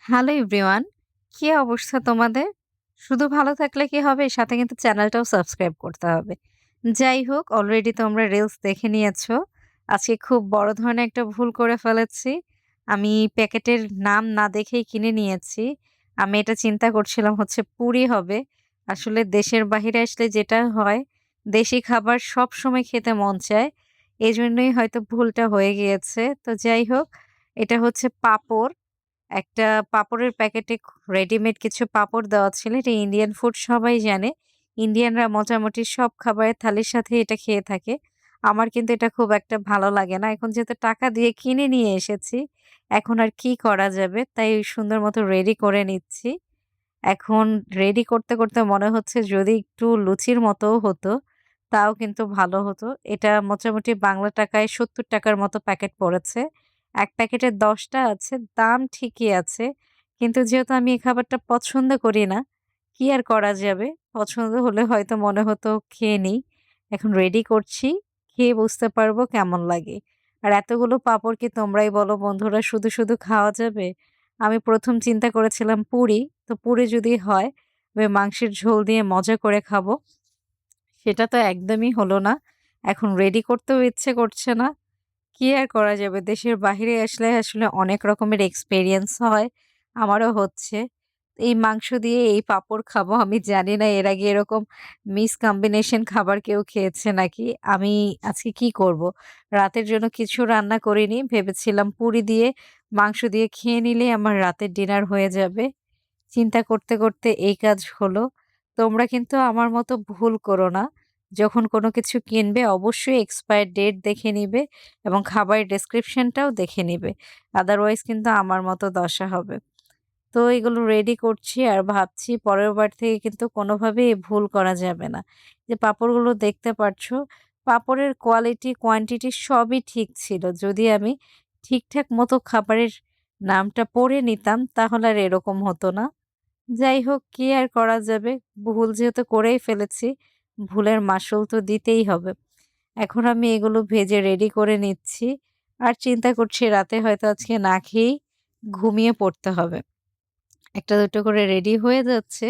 Hello everyone, কি অবস্থা তোমাদের? শুধু ভালো থাকলে কি হবে? সাথে কিন্তু চ্যানেলটাও সাবস্ক্রাইব করতে হবে। যাই হোক, অলরেডি তোমরা রিলস দেখে নিয়েছো। আজকে খুব বড় ধরনের একটা ভুল করে ফেলেছি। আমি প্যাকেটের নাম না দেখেই কিনে নিয়েছি। আমি এটা চিন্তা করছিলাম হচ্ছে পুরি হবে। আসলে দেশের বাহিরে আসলে যেটা হয়, দেশি খাবার সবসময় খেতে মন চায়। এজন্যই হয়তো ভুলটা হয়ে গিয়েছে। তো যাই হোক, এটা হচ্ছে পাঁপড়। একটা পাঁপড়ের প্যাকেটে রেডিমেড কিছু পাঁপড় দেওয়া ছিল। এটা ইন্ডিয়ান ফুড সবাই জানে। ইন্ডিয়ানরা মোটামুটি সব খাবারের থালির সাথে এটা খেয়ে থাকে। আমার কিন্তু এটা খুব একটা ভালো লাগে না। এখন যেহেতু টাকা দিয়ে কিনে নিয়ে এসেছি, এখন আর কি করা যাবে? তাই সুন্দর মতো রেডি করে নিচ্ছি। এখন রেডি করতে, করতে মনে হচ্ছে যদি একটু লুচির মতোও হতো, তাও কিন্তু ভালো হতো। এটা মোটামুটি বাংলা টাকায় ৳৭০ র মতো প্যাকেট পড়েছে। ১ প্যাকেটে ১০ টা আছে, দাম ঠিকই আছে। কিন্তু যেহেতু আমি এই খাবারটা পছন্দ করি না, কি আর করা যাবে? পছন্দ হলে হয়তো মনে হতো খেয়ে নিই। এখন রেডি করছি, খেয়ে বুঝতে পারবো কেমন লাগে। আর এতগুলো পাঁপড় কি তোমরাই বলো বন্ধুরা শুধু, শুধু খাওয়া যাবে? আমি ১ম চিন্তা করেছিলাম পুরি। তো পুরি যদি হয়, তবে মাংসের ঝোল দিয়ে মজা করে খাবো। সেটা তো একদমই হলো না। এখন রেডি করতেও ইচ্ছে করছে না। কি আর করা যাবে? দেশের বাহিরে আসলে আসলে অনেক রকমের এক্সপেরিয়েন্স হয়। আমারও হচ্ছে। এই মাংস দিয়ে এই পাঁপড় খাবো। আমি জানি না এর আগে এরকম মিস কম্বিনেশন খাবার কেউ খেয়েছে নাকি? আমি আজকে কি করব? রাতের জন্য কিছু রান্না করিনি। ভেবেছিলাম পুরি দিয়ে মাংস দিয়ে খেয়ে নিলেই আমার রাতের ডিনার হয়ে যাবে। চিন্তা করতে, করতে এই কাজ হলো। তোমরা কিন্তু আমার মতো ভুল করো না। যখন কোনো কিছু কিনবে অবশ্যই এক্সপায়ার ডেট দেখে নিবে এবং খাবারের ডেসক্রিপশনটাও দেখে নিবে। আদারওয়াইজ কিন্তু আমার মতো দশা হবে। তো এগুলো রেডি করছি আর ভাবছি পরের বার থেকে কিন্তু কোনোভাবেই এ ভুল করা যাবে না। যে পাঁপড়গুলো দেখতে পারছ, পাঁপড়ের কোয়ালিটি, কোয়ান্টিটি সবই ঠিক ছিল। যদি আমি ঠিকঠাক মতো খাবারের নামটা পড়ে নিতাম তাহলে আর এরকম হতো না। যাই হোক কি আর করা যাবে? ভুল যেহেতু করেই ফেলেছি, ভুলের মাসুল তো দিতেই হবে। এখন আমি এগুলো ভেজে রেডি করে নিচ্ছি। আর চিন্তা করছি রাতে হয়তো আজকে না খেয়েই ঘুমিয়ে পড়তে হবে। ১ টা ২ টো করে রেডি হয়ে যাচ্ছে।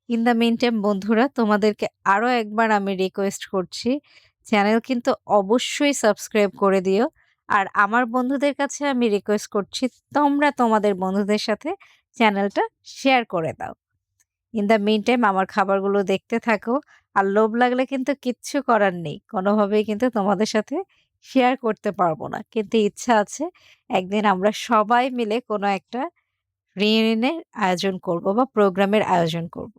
ইন দ্য মিন টাইম বন্ধুরা তোমাদেরকে আরো একবার আমি রিকোয়েস্ট করছি। চ্যানেল কিন্তু অবশ্যই সাবস্ক্রাইব করে দিও। আর আমার বন্ধুদের কাছে আমি রিকোয়েস্ট করছি তোমরা তোমাদের বন্ধুদের সাথে চ্যানেলটা শেয়ার করে দাও। ইন দ্য মিন টাইম আমার খাবারগুলো দেখতে থাকো। আর লোভ লাগলে কিন্তু কিচ্ছু করার নেই। কোনোভাবেই কিন্তু তোমাদের সাথে শেয়ার করতে পারবো না। কিন্তু ইচ্ছা আছে একদিন আমরা সবাই মিলে কোনো একটা রিইউনিয়ন এর আয়োজন করব বা প্রোগ্রামের আয়োজন করব।